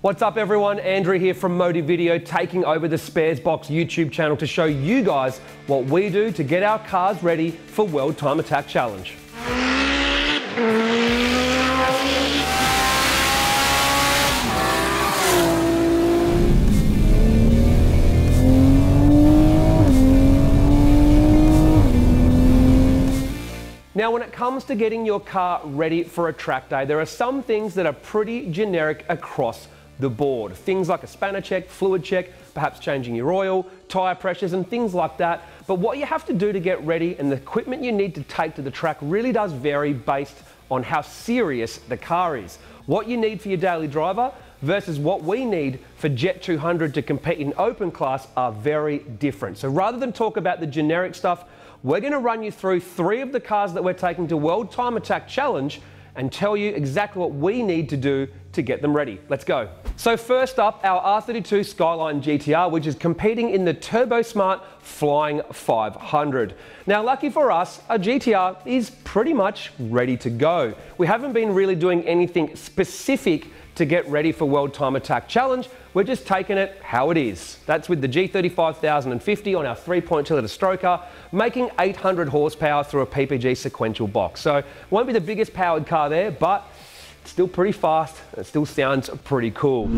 What's up everyone, Andrew here from Moti Video, taking over the Sparesbox YouTube channel to show you guys what we do to get our cars ready for World Time Attack Challenge. Now, when it comes to getting your car ready for a track day, there are some things that are pretty generic across the board. Things like a spanner check, fluid check, perhaps changing your oil, tyre pressures and things like that. But what you have to do to get ready and the equipment you need to take to the track really does vary based on how serious the car is. What you need for your daily driver versus what we need for Jet 200 to compete in open class are very different. So rather than talk about the generic stuff, we're going to run you through 3 of the cars that we're taking to World Time Attack Challenge and tell you exactly what we need to do to get them ready. Let's go. So first up, our R32 Skyline GTR, which is competing in the Turbosmart Flying 500. Now, lucky for us, our GTR is pretty much ready to go. We haven't been really doing anything specific to get ready for World Time Attack Challenge. We're just taking it how it is. That's with the G35050 on our 3.2 litre stroker, making 800 horsepower through a PPG sequential box. So it won't be the biggest powered car there, but it's still pretty fast. It still sounds pretty cool.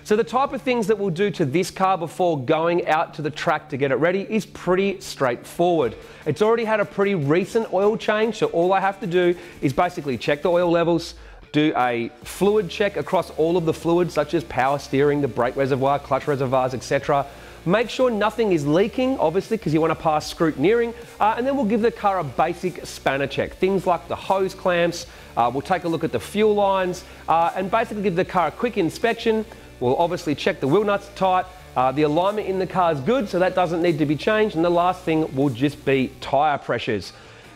So the type of things that we'll do to this car before going out to the track to get it ready is pretty straightforward. It's already had a pretty recent oil change, so all I have to do is basically check the oil levels, do a fluid check across all of the fluids such as power steering, the brake reservoir, clutch reservoirs, etc. Make sure nothing is leaking, obviously, because you want to pass scrutineering, and then we'll give the car a basic spanner check. Things like the hose clamps, we'll take a look at the fuel lines, and basically give the car a quick inspection. We'll obviously check the wheel nuts tight, the alignment in the car is good, so that doesn't need to be changed, and the last thing will just be tyre pressures.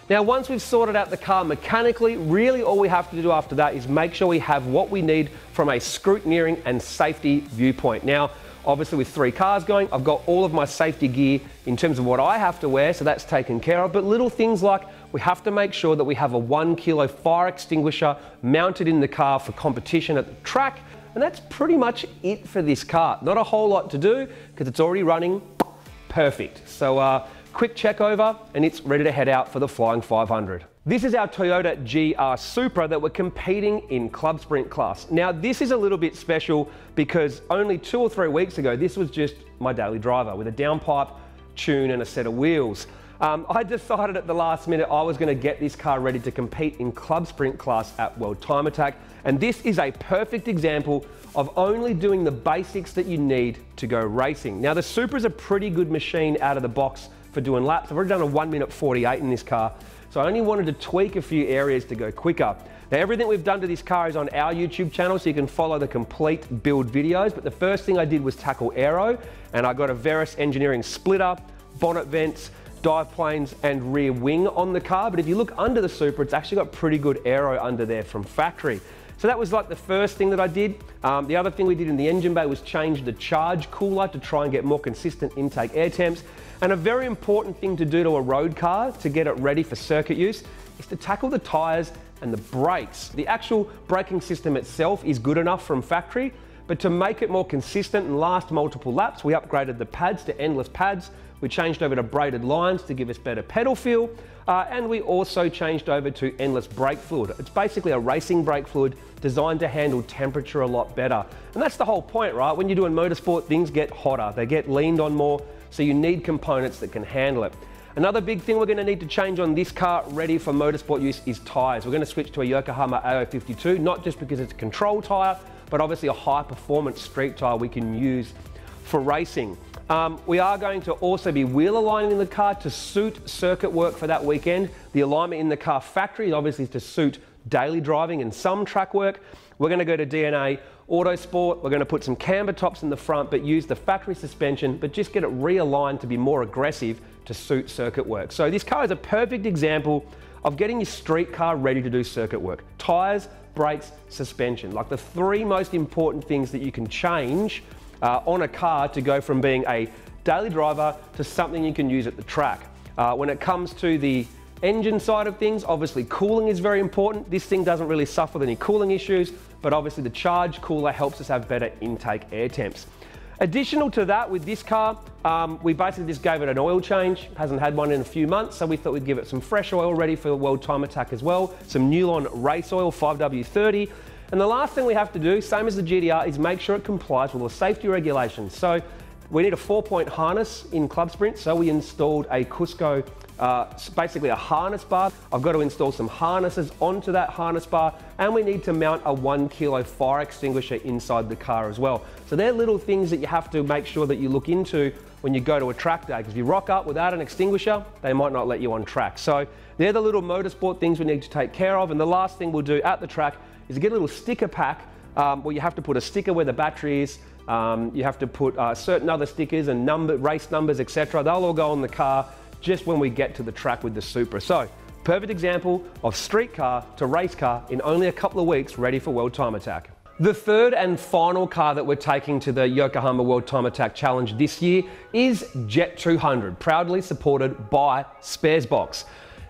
Now, once we've sorted out the car mechanically, really all we have to do after that is make sure we have what we need from a scrutineering and safety viewpoint. Now, obviously with 3 cars going, I've got all of my safety gear in terms of what I have to wear, so that's taken care of, but little things like we have to make sure that we have a 1 kilo fire extinguisher mounted in the car for competition at the track. And that's pretty much it for this car. Not a whole lot to do because it's already running perfect. So quick check over and it's ready to head out for the Flying 500. This is our Toyota GR Supra that we're competing in Club Sprint class. Now this is a little bit special because only 2 or 3 weeks ago, this was just my daily driver with a downpipe, tune and a set of wheels. I decided at the last minute I was going to get this car ready to compete in Club Sprint class at World Time Attack, and this is a perfect example of only doing the basics that you need to go racing. Now the Supra is a pretty good machine out of the box for doing laps. I've already done a 1:48 in this car, so I only wanted to tweak a few areas to go quicker. Now everything we've done to this car is on our YouTube channel, so you can follow the complete build videos, but the first thing I did was tackle aero, and I got a Veris Engineering splitter, bonnet vents, dive planes and rear wing on the car. But if you look under the Supra, it's actually got pretty good aero under there from factory. So that was like the first thing that I did. The other thing we did in the engine bay was change the charge cooler to try and get more consistent intake air temps. And a very important thing to do to a road car to get it ready for circuit use is to tackle the tyres and the brakes. The actual braking system itself is good enough from factory, but to make it more consistent and last multiple laps, we upgraded the pads to endless pads. We changed over to braided lines to give us better pedal feel, and we also changed over to endless brake fluid. It's basically a racing brake fluid designed to handle temperature a lot better. And that's the whole point, right? When you're doing motorsport, things get hotter, they get leaned on more, so you need components that can handle it. Another big thing we're going to need to change on this car ready for motorsport use is tyres. We're going to switch to a Yokohama AO52, not just because it's a control tyre, but obviously a high performance street tyre we can use for racing. We are going to also be wheel aligning the car to suit circuit work for that weekend. The alignment in the car factory is obviously to suit daily driving and some track work. We're going to go to DNA Autosport. We're going to put some camber tops in the front, but use the factory suspension, but just get it realigned to be more aggressive to suit circuit work. So this car is a perfect example of getting your street car ready to do circuit work. Tires, brakes, suspension, like the three most important things that you can change on a car to go from being a daily driver to something you can use at the track. When it comes to the engine side of things, obviously cooling is very important. This thing doesn't really suffer with any cooling issues, but obviously the charge cooler helps us have better intake air temps. Additional to that, with this car, we basically just gave it an oil change. Hasn't had one in a few months, so we thought we'd give it some fresh oil ready for the World Time Attack as well. Some Newlon race oil, 5W30. And the last thing we have to do, same as the GTR, is make sure it complies with all the safety regulations. So we need a 4-point harness in Club Sprint, so we installed a Cusco, basically a harness bar. I've got to install some harnesses onto that harness bar, and we need to mount a 1 kilo fire extinguisher inside the car as well. So they're little things that you have to make sure that you look into when you go to a track day, because if you rock up without an extinguisher, they might not let you on track. So they're the little motorsport things we need to take care of. And the last thing we'll do at the track is get a little sticker pack where you have to put a sticker where the battery is. You have to put certain other stickers and race numbers, etc. They'll all go on the car just when we get to the track with the Supra. So, perfect example of street car to race car in only a couple of weeks, ready for World Time Attack. The third and final car that we're taking to the Yokohama World Time Attack Challenge this year is Jet 200, proudly supported by Sparesbox.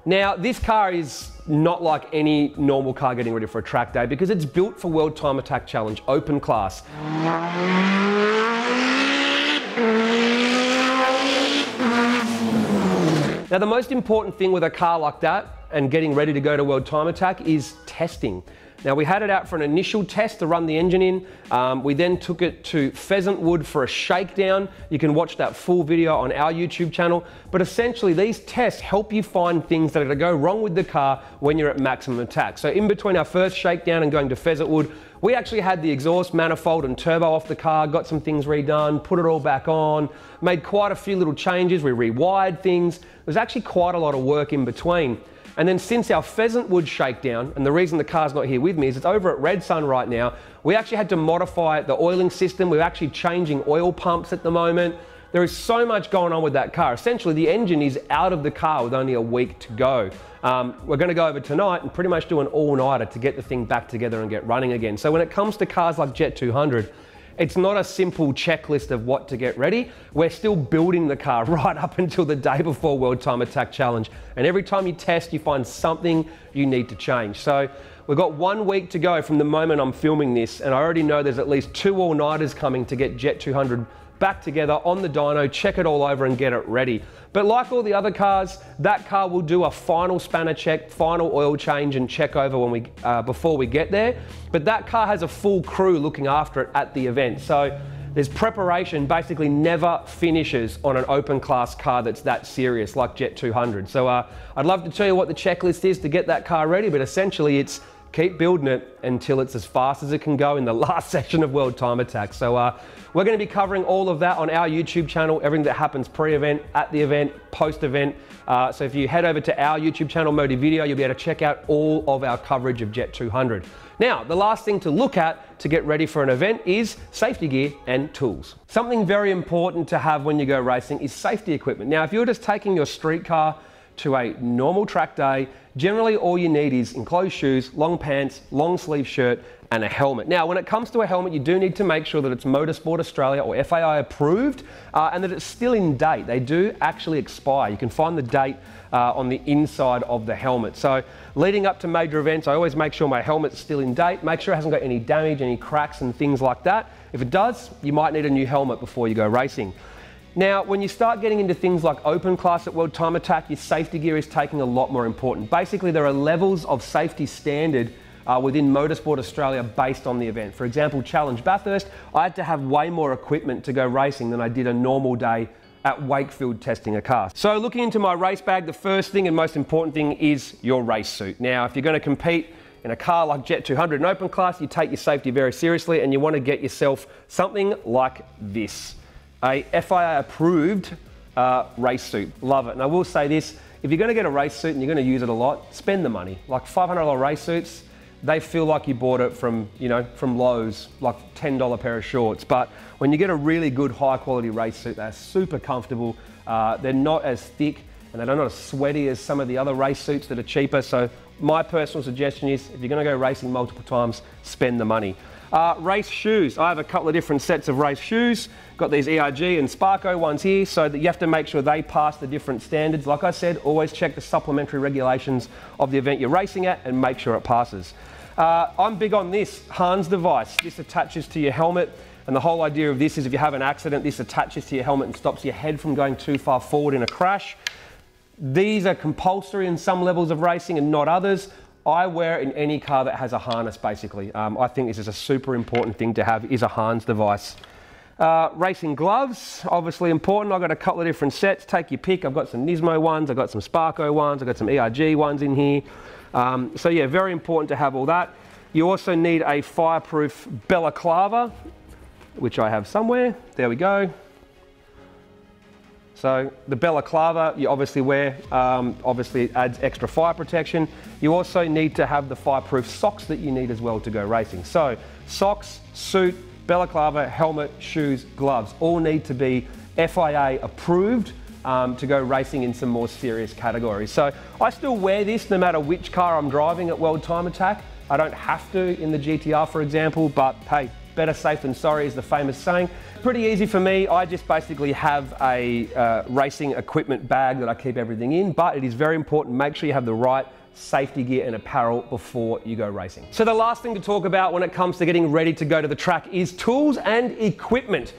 Now, this car is not like any normal car getting ready for a track day because it's built for World Time Attack Challenge open class. Now, the most important thing with a car like that and getting ready to go to World Time Attack is testing. Now, we had it out for an initial test to run the engine in. We then took it to Pheasantwood for a shakedown. You can watch that full video on our YouTube channel. But essentially, these tests help you find things that are going to go wrong with the car when you're at maximum attack. So in between our first shakedown and going to Pheasantwood, we actually had the exhaust manifold and turbo off the car, got some things redone, put it all back on, made quite a few little changes. We rewired things. There was actually quite a lot of work in between. And then since our Pheasantwood shakedown, and the reason the car's not here with me is it's over at Red Sun right now, we actually had to modify the oiling system. We're actually changing oil pumps at the moment. There is so much going on with that car. Essentially, the engine is out of the car with only a week to go. We're going to go over tonight and pretty much do an all-nighter to get the thing back together and get running again. So when it comes to cars like Jet 200, it's not a simple checklist of what to get ready. We're still building the car right up until the day before World Time Attack Challenge. And every time you test, you find something you need to change. So we've got 1 week to go from the moment I'm filming this, and I already know there's at least 2 all-nighters coming to get Jet 200 back together on the dyno, check it all over and get it ready. But like all the other cars, that car will do a final spanner check, final oil change and check over when we before we get there. But that car has a full crew looking after it at the event. So there's preparation basically never finishes on an open class car that's that serious like Jet 200. So I'd love to tell you what the checklist is to get that car ready, but essentially it's keep building it until it's as fast as it can go in the last section of World Time Attack. So we're going to be covering all of that on our YouTube channel, everything that happens pre-event, at the event, post-event. So if you head over to our YouTube channel, Modi Video, you'll be able to check out all of our coverage of Jet 200. Now, the last thing to look at to get ready for an event is safety gear and tools. Something very important to have when you go racing is safety equipment. Now, if you're just taking your street car to a normal track day, generally all you need is enclosed shoes, long pants, long sleeve shirt, and a helmet. Now, when it comes to a helmet, you do need to make sure that it's Motorsport Australia or FAI approved and that it's still in date. They do actually expire. You can find the date on the inside of the helmet. So leading up to major events, I always make sure my helmet's still in date, make sure it hasn't got any damage, any cracks and things like that. If it does, you might need a new helmet before you go racing. Now, when you start getting into things like open class at World Time Attack, your safety gear is taking a lot more important. Basically, there are levels of safety standard within Motorsport Australia based on the event. For example, Challenge Bathurst, I had to have way more equipment to go racing than I did a normal day at Wakefield testing a car. So looking into my race bag, the first thing and most important thing is your race suit. Now, if you're going to compete in a car like Jet 200 in open class, you take your safety very seriously and you want to get yourself something like this. A FIA approved race suit. Love it. And I will say this, if you're going to get a race suit and you're going to use it a lot, spend the money. Like $500 race suits, they feel like you bought it from, you know, from Lowe's, like $10 pair of shorts. But when you get a really good high quality race suit, they're super comfortable. They're not as thick and they're not as sweaty as some of the other race suits that are cheaper. So my personal suggestion is, if you're going to go racing multiple times, spend the money. Race shoes. I have a couple of different sets of race shoes. Got these ERG and Sparko ones here, so that you have to make sure they pass the different standards. Like I said, always check the supplementary regulations of the event you're racing at and make sure it passes. I'm big on this Hans device. This attaches to your helmet, and the whole idea of this is if you have an accident, this attaches to your helmet and stops your head from going too far forward in a crash. These are compulsory in some levels of racing and not others. I wear it in any car that has a harness, basically. I think this is a super important thing to have, is a Hans device. Racing gloves, obviously important. I've got a couple of different sets. Take your pick. I've got some Nismo ones, I've got some Sparko ones, I've got some ERG ones in here. So yeah, very important to have all that. You also need a fireproof balaclava, which I have somewhere. There we go. So the balaclava you obviously wear, obviously it adds extra fire protection. You also need to have the fireproof socks that you need as well to go racing. So socks, suit, balaclava, helmet, shoes, gloves, all need to be FIA approved to go racing in some more serious categories. So I still wear this no matter which car I'm driving at World Time Attack. I don't have to in the GTR, for example, but hey, better safe than sorry is the famous saying. Pretty easy for me. I just basically have a racing equipment bag that I keep everything in, but it is very important, make sure you have the right safety gear and apparel before you go racing. So the last thing to talk about when it comes to getting ready to go to the track is tools and equipment.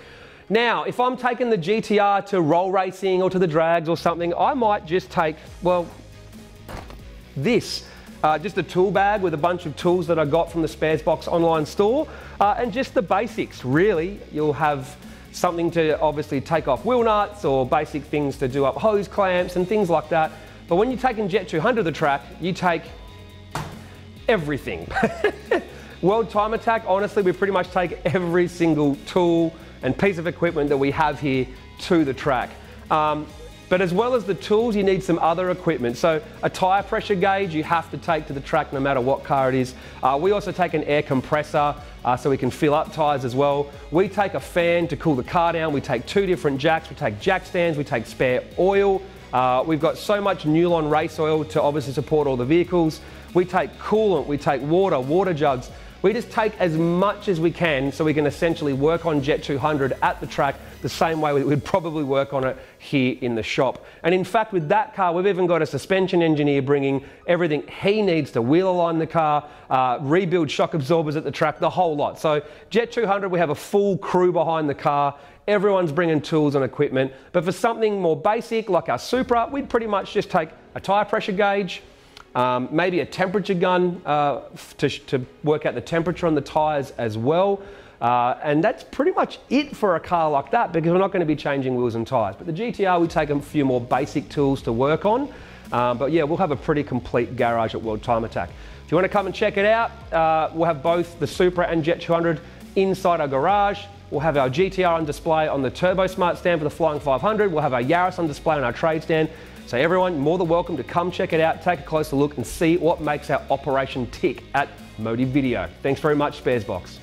Now, if I'm taking the GTR to roll racing or to the drags or something, I might just take, well, this. Just a tool bag with a bunch of tools that I got from the Sparesbox online store, and just the basics, really. You'll have something to obviously take off wheel nuts or basic things to do up hose clamps and things like that. But when you're taking Jet 200 to the track, you take everything. World Time Attack, honestly, we pretty much take every single tool and piece of equipment that we have here to the track. But as well as the tools, you need some other equipment. So a tyre pressure gauge you have to take to the track no matter what car it is. We also take an air compressor so we can fill up tyres as well. We take a fan to cool the car down. We take 2 different jacks. We take jack stands. We take spare oil. We've got so much Nulon race oil to obviously support all the vehicles. We take coolant. We take water jugs. We just take as much as we can so we can essentially work on Jet 200 at the track the same way we'd probably work on it here in the shop. And in fact, with that car, we've even got a suspension engineer bringing everything he needs to wheel align the car, rebuild shock absorbers at the track, the whole lot. So Jet 200, we have a full crew behind the car. Everyone's bringing tools and equipment. But for something more basic like our Supra, we'd pretty much just take a tyre pressure gauge, maybe a temperature gun to work out the temperature on the tyres as well. And that's pretty much it for a car like that, because we're not going to be changing wheels and tyres. But the GTR, we take a few more basic tools to work on. But yeah, we'll have a pretty complete garage at World Time Attack. If you want to come and check it out, we'll have both the Supra and Jet 200 inside our garage. We'll have our GTR on display on the Turbosmart stand for the Flying 500. We'll have our Yaris on display on our trade stand. So everyone, more than welcome to come check it out, take a closer look and see what makes our operation tick at Motive Video. Thanks very much, Sparesbox.